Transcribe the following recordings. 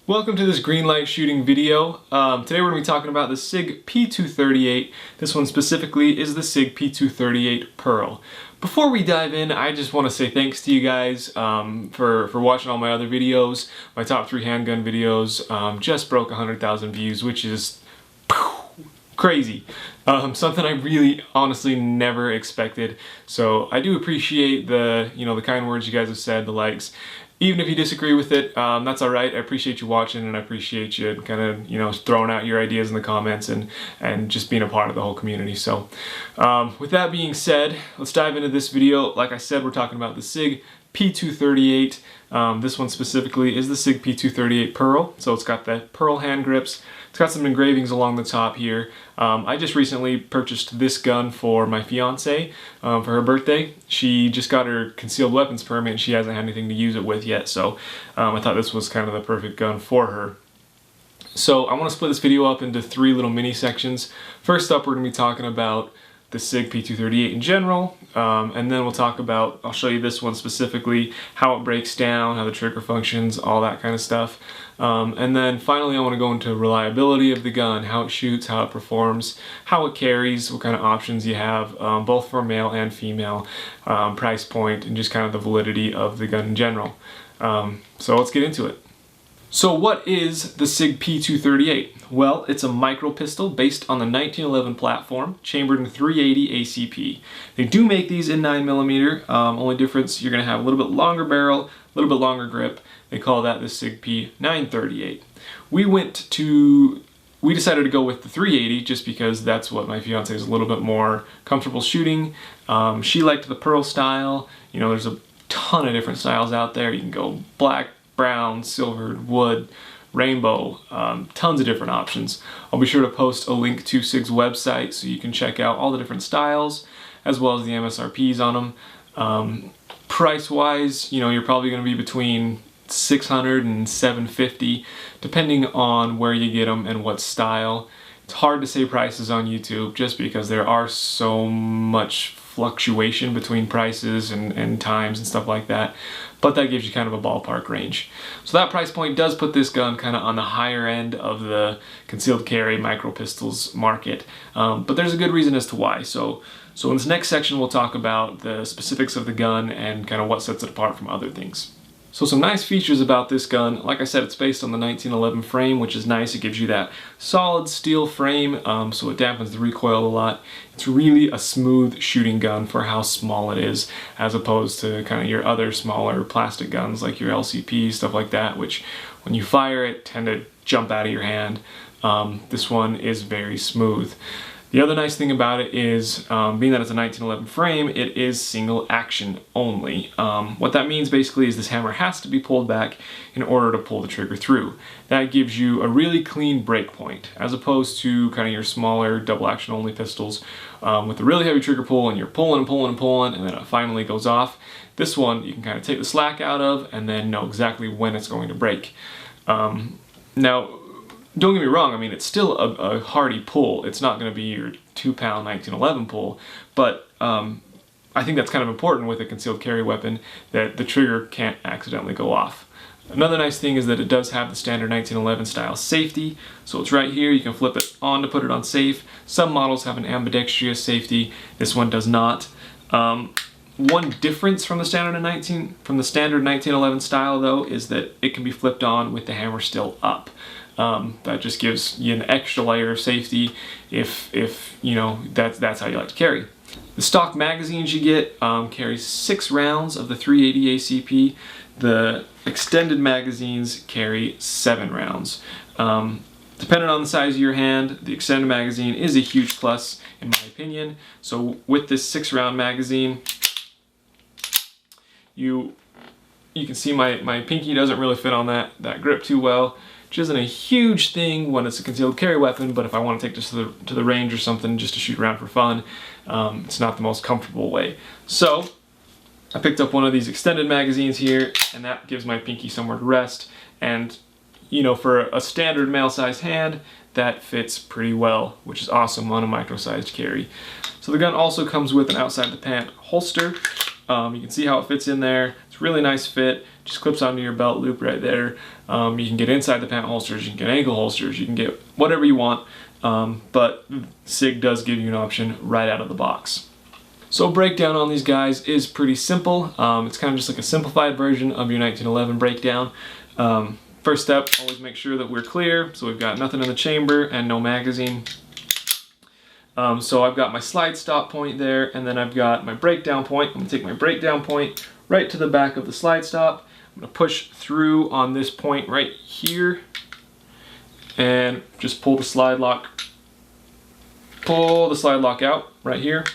Welcome to this green light shooting video. Today we're going to be talking about the SIG P238. This one specifically is the SIG P238 Pearl. Before we dive in, I just want to say thanks to you guys for watching all my other videos. My top 3 handgun videos just broke 100,000 views, which is crazy. Something I really honestly never expected. So I do appreciate the kind words you guys have said, the likes. Even if you disagree with it, that's alright. I appreciate you watching, and I appreciate you kind of, throwing out your ideas in the comments and just being a part of the whole community. So, with that being said, let's dive into this video. Like I said, we're talking about the SIG P238. This one specifically is the SIG P238 Pearl. So it's got the pearl hand grips. It's got some engravings along the top here. I just recently purchased this gun for my fiance for her birthday. She just got her concealed weapons permit and she hasn't had anything to use it with yet, so I thought this was kind of the perfect gun for her. So I want to split this video up into 3 little mini sections. First up, we're going to be talking about the SIG P238 in general, and then we'll talk about, I'll show you this one specifically, how it breaks down, how the trigger functions, all that kind of stuff. And then finally I want to go into reliability of the gun, how it shoots, how it performs, how it carries, what kind of options you have, both for male and female, price point, and just kind of the validity of the gun in general. So let's get into it. So what is the SIG P238? Well, it's a micro pistol based on the 1911 platform, chambered in 380 ACP. They do make these in 9mm, only difference, you're going to have a little bit longer barrel, a little bit longer grip. They call that the SIG P938. We decided to go with the 380 just because that's what my fiance is a little bit more comfortable shooting. She liked the Pearl style. There's a ton of different styles out there. You can go black, brown, silvered, wood, rainbow, tons of different options. I'll be sure to post a link to SIG's website so you can check out all the different styles as well as the MSRPs on them. Price wise, you're probably going to be between $600 and $750 depending on where you get them and what style. It's hard to say prices on YouTube just because there are so much fluctuation between prices and times and stuff like that, but that gives you kind of a ballpark range. So that price point does put this gun kind of on the higher end of the concealed carry micro pistols market, but there's a good reason as to why. So in this next section we'll talk about the specifics of the gun and kind of what sets it apart from other things. So some nice features about this gun. Like I said, it's based on the 1911 frame, which is nice. It gives you that solid steel frame, so it dampens the recoil a lot. It's really a smooth shooting gun for how small it is, as opposed to kind of your other smaller plastic guns like your LCP, stuff like that, which when you fire it tend to jump out of your hand. This one is very smooth. The other nice thing about it is, being that it's a 1911 frame, it is single action only. What that means basically is this hammer has to be pulled back in order to pull the trigger through. That gives you a really clean break point, as opposed to kind of your smaller double action only pistols with a really heavy trigger pull and you're pulling and pulling and pulling and then it finally goes off. This one you can kind of take the slack out of and then know exactly when it's going to break. Now, don't get me wrong, I mean, it's still a hardy pull. It's not going to be your 2-pound 1911 pull, but I think that's kind of important with a concealed carry weapon, that the trigger can't accidentally go off. Another nice thing is that it does have the standard 1911 style safety, so it's right here. You can flip it on to put it on safe. Some models have an ambidextrous safety. This one does not. One difference from the standard 1911 style, though, is that it can be flipped on with the hammer still up. That just gives you an extra layer of safety if that's how you like to carry. The stock magazines you get carry 6 rounds of the 380 ACP. The extended magazines carry 7 rounds. Depending on the size of your hand, the extended magazine is a huge plus in my opinion. So with this 6-round magazine, you can see my pinky doesn't really fit on that grip too well, which isn't a huge thing when it's a concealed carry weapon, but if I want to take this to the range or something just to shoot around for fun, it's not the most comfortable way. So I picked up one of these extended magazines here, and that gives my pinky somewhere to rest, and for a standard male-sized hand, that fits pretty well, which is awesome on a micro-sized carry. So the gun also comes with an outside the pant holster. You can see how it fits in there. It's a really nice fit. just clips onto your belt loop right there. You can get inside the pant holsters, you can get ankle holsters, you can get whatever you want, but SIG does give you an option right out of the box. So breakdown on these guys is pretty simple. It's kind of just like a simplified version of your 1911 breakdown. First step, always make sure that we're clear, so we've got nothing in the chamber and no magazine. So I've got my slide stop point there, and then I've got my breakdown point. I'm going to take my breakdown point right to the back of the slide stop. I'm going to push through on this point right here and just pull the slide lock out right here.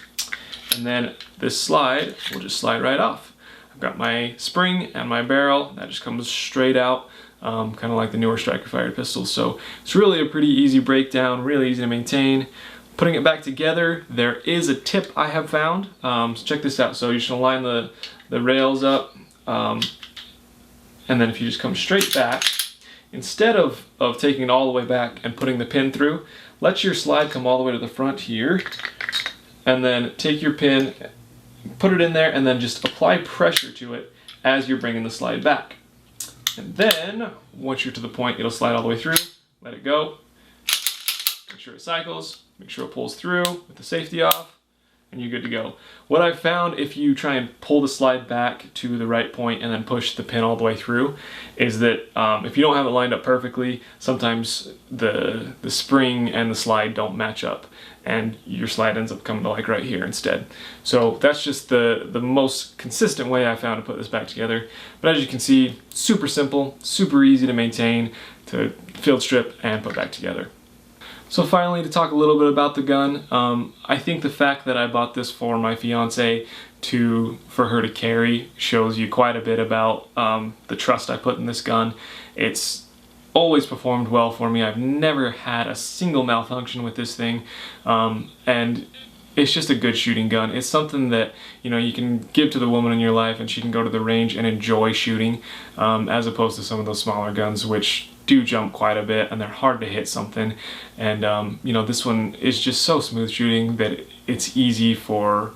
And then this slide will just slide right off. I've got my spring and my barrel that just comes straight out, kind of like the newer striker fired pistols. So it's really a pretty easy breakdown, really easy to maintain. Putting it back together, there is a tip I have found. So check this out. So you should line the rails up, and then if you just come straight back, instead of taking it all the way back and putting the pin through, let your slide come all the way to the front here, and then take your pin, put it in there, and then just apply pressure to it as you're bringing the slide back. And then, once you're to the point, it'll slide all the way through, let it go, make sure it cycles, make sure it pulls through with the safety off, and you're good to go. What I've found, if you try and pull the slide back to the right point and then push the pin all the way through, is that if you don't have it lined up perfectly, sometimes the spring and the slide don't match up, and your slide ends up coming to like right here instead. So that's just the most consistent way I found to put this back together. But as you can see, super simple, super easy to maintain, to field strip and put back together. So finally, to talk a little bit about the gun, I think the fact that I bought this for my fiance for her to carry shows you quite a bit about the trust I put in this gun. It's always performed well for me. I've never had a single malfunction with this thing, and it's just a good shooting gun. It's something that, you know, you can give to the woman in your life and she can go to the range and enjoy shooting, as opposed to some of those smaller guns which do jump quite a bit and they're hard to hit something. And you know, this one is just so smooth shooting that it's easy for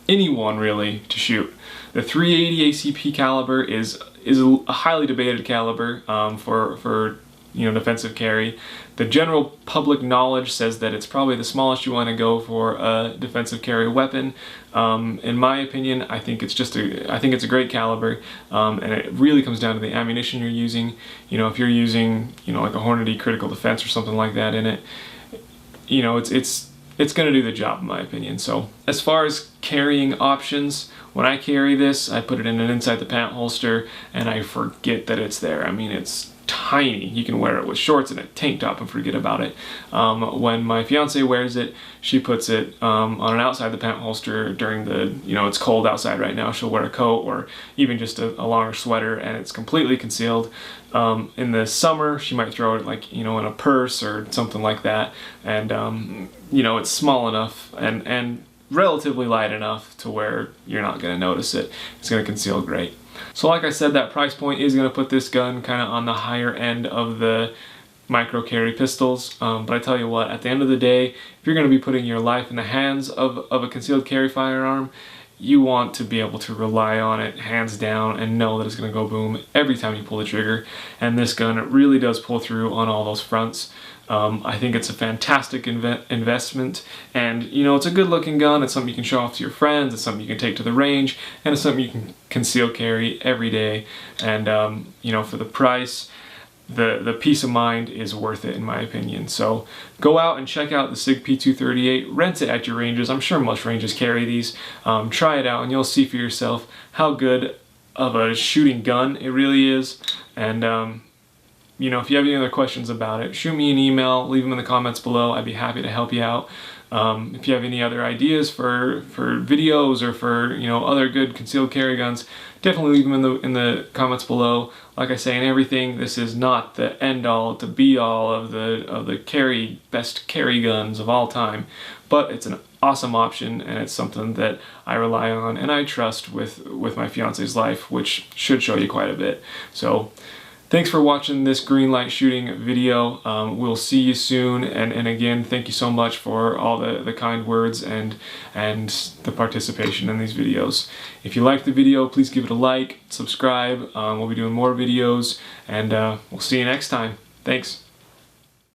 anyone really to shoot. The 380 ACP caliber is a highly debated caliber for you know, defensive carry. The general public knowledge says that it's probably the smallest you want to go for a defensive carry weapon. In my opinion, I think it's a great caliber, and it really comes down to the ammunition you're using. You know, if you're using, you know, like a Hornady critical defense or something like that in it, you know, it's going to do the job in my opinion. So as far as carrying options, when I carry this, I put it in an inside the pant holster and I forget that it's there. I mean, it's tiny. You can wear it with shorts and a tank top and forget about it. When my fiance wears it, she puts it on an outside the pant holster during the, you know, it's cold outside right now. She'll wear a coat or even just a longer sweater and it's completely concealed. In the summer, she might throw it like, you know, in a purse or something like that. And, you know, it's small enough and relatively light enough to where you're not going to notice it. It's going to conceal great. So like I said, that price point is going to put this gun kind of on the higher end of the micro carry pistols, but I tell you what, at the end of the day, if you're going to be putting your life in the hands of a concealed carry firearm, you want to be able to rely on it hands down and know that it's going to go boom every time you pull the trigger, and this gun really does pull through on all those fronts. I think it's a fantastic investment, and you know, it's a good looking gun. It's something you can show off to your friends, it's something you can take to the range, and it's something you can conceal carry every day. And you know, for the price, the peace of mind is worth it in my opinion. So go out and check out the SIG P238, rent it at your ranges. I'm sure most ranges carry these. Try it out and you'll see for yourself how good of a shooting gun it really is. And you know, if you have any other questions about it, shoot me an email, leave them in the comments below. I'd be happy to help you out. If you have any other ideas for videos or for, you know, other good concealed carry guns, definitely leave them in the comments below. Like I say in everything, this is not the end all to be all of the best carry guns of all time, but it's an awesome option and it's something that I rely on and I trust with my fiance's life, which should show you quite a bit. So Thanks for watching this green light shooting video. We'll see you soon, and again, thank you so much for all the kind words and the participation in these videos. If you liked the video, please give it a like, subscribe. We'll be doing more videos, and we'll see you next time. Thanks.